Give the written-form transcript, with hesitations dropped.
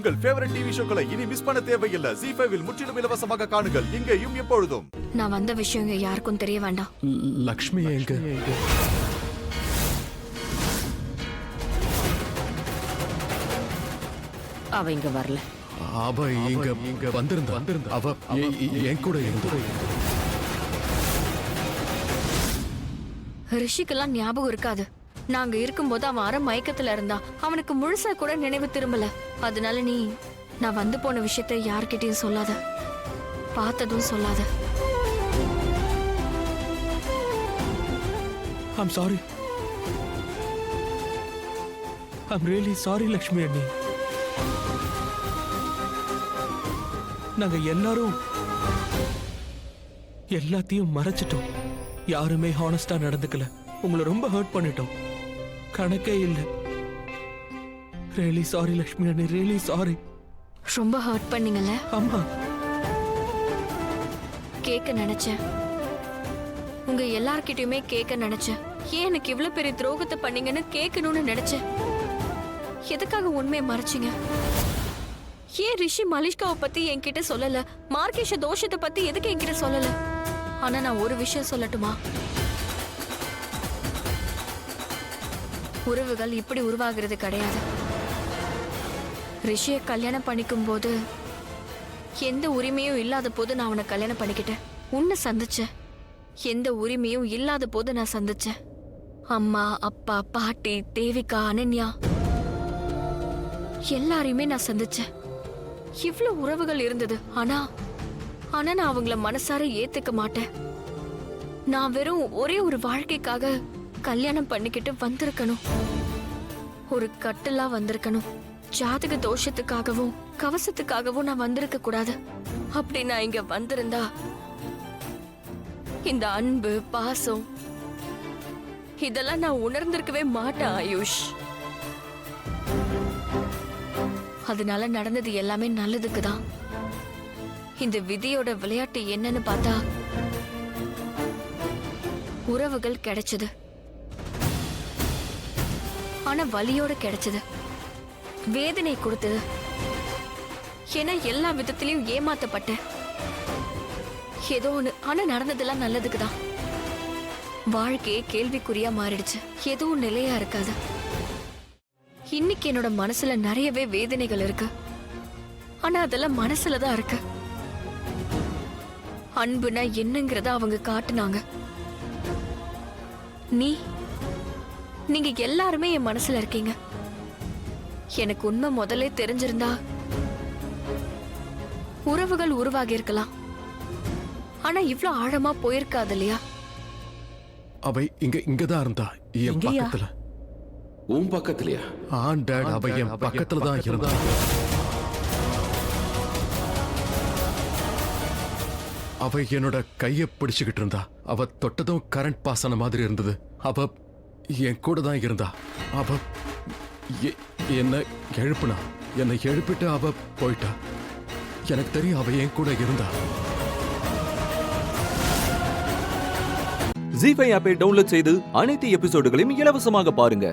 உங்கள் favourite TV ஷோக்களை இனி miss பண்ண தேவையில்லை. ZEE5 இல் முற்றிலும் இலவசமாக காணுங்கள், இங்கேயும் எப்பொழுதும். நான் வந்த விஷயம் இங்க யாருக்கும் தெரிய வேண்டாம். லக்ஷ்மி எங்க? அவ இங்க வரல. அவ இங்க வந்திருந்தா. அவ என் கூட இருந்தா. ரிஷிக்கெல்லாம் ஞாபகம் இருக்காது. நாங்க இருக்கும்போது அவன் அரை மயக்கத்துல இருந்தான். அவனுக்கு முழுசா கூட நினைவு திரும்பல. அதனால நீ நான் வந்து போன விஷயத்த யார்கிட்டயும் சொல்லாத, பார்த்ததும் சொல்லாத. I'm sorry. I'm really sorry, Lakshmi அண்ணி. நாங்க எல்லாரும் எல்லாத்தையும் மறைச்சிட்டோம். யாருமே ஹானஸ்டா நடந்துக்கல. உங்களை ரொம்ப ஹர்ட் பண்ணிட்டோம். கணக்கே இல்லை. ரியலி சாரி லக்ஷ்மி அண்ணி, ரியலி சாரி. ரொம்ப ஹர்ட் பண்ணீங்கல்ல? ஆமா. கேட்க நினைச்சேன், உங்க எல்லார்கிட்டயுமே கேட்க நினைச்சேன். ஏன் எனக்கு இவ்வளவு பெரிய துரோகத்தை பண்ணீங்கன்னு கேட்கணும்னு நினைச்சேன். எதுக்காக உண்மையை மறைச்சிங்க? ஏன் ரிஷி மலிஷ்காவை பத்தி என்கிட்ட சொல்லல? மார்கேஷ தோஷத்தை பத்தி எதுக்கு என்கிட்ட சொல்லல? ஆனா நான் ஒரு விஷயம் சொல்லட்டுமா? உறவுகள் இப்படி உருவாகிறது கிடையாது. ரிஷியை கல்யாணம் பண்ணிக்கும் போது எந்த உரிமையும் இல்லாத போது நான் அவனை கல்யாணம் பண்ணிக்கிட்டேன். உன்னை சந்திச்சேன். எந்த உரிமையும் இல்லாத போது நான் சந்திச்சேன். அம்மா, அப்பா, பாட்டி, தேவிகா, அனன்யா எல்லாரையுமே நான் சந்திச்சேன். இவ்வளவு உறவுகள் இருந்தது. ஆனா நான் அவங்கள மனசார ஏத்துக்க மாட்டேன். நான் வெறும் ஒரே ஒரு வாழ்க்கைக்காக கல்யாணம் பண்ணிக்கிட்டு வந்திருக்கணும். ஒரு கட்டலா வந்திருக்கணும். ஜாதக தோஷத்துக்காகவும் கவசத்துக்காகவும் நான் வந்திருக்க கூடாது. அப்படி நான் இங்க வந்திருந்தா இந்த அன்பு, பாசம் இதெல்லாம் நான் உணர்ந்திருக்கவே மாட்டேன் ஆயுஷ். அதனால நடந்தது எல்லாமே நல்லதுக்கு தான். இந்த விதியோட விளையாட்டு என்னன்னு பார்த்தா உறவுகள் கிடைச்சது. ஆனா வலியோட கிடைச்சது. வேதனை கொடுத்தது. ஏன்னா எல்லா விதத்திலையும் ஏமாத்தப்பட்டேன். ஏதோ ஒண்ணு. ஆனா நடந்ததெல்லாம் நல்லதுக்குதான். வாழ்க்கையே கேள்விக்குறியா மாறிடுச்சு. எதுவும் நிலையா இருக்காது. இன்னைக்கு என்னோட மனசுல நிறையவே வேதனைகள் இருக்கு. ஆனா அதெல்லாம் மனசுலதான் இருக்கு. அன்புனா என்னங்கிறத அவங்க காட்டுனாங்க. நீங்க எல்லாருமே என் மனசுல இருக்கீங்க. எனக்கு உண்மை முதல்ல தெரிஞ்சிருந்தா உறவுகள் உருவாகி இருக்கலாம். ஆனா இவ்ளோ ஆழமா போயிருக்காது இல்லையா? அவ இங்கதான் இருந்தா, என் பக்கத்துல. உன் பக்கத்துலயா? ஆன் டாட், அவ என் பக்கத்துல தான் இருந்தா. அவ என்னோட கைய பிடிச்சுக்கிட்டு இருந்தா. அவ தொட்டதும் கரண்ட் பாஸ் ஆன மாதிரி இருந்தது. அவ என் கூட தான் இருந்தா. அவ என்ன எழுப்புனா. என்னை எழுப்பிட்டு அவ போயிட்டா. எனக்கு தெரியும் அவ என் கூட இருந்தா. ZEE5 ஆப்பை டவுன்லோட் செய்து அனைத்து எபிசோடுகளையும் இலவசமாக பாருங்க.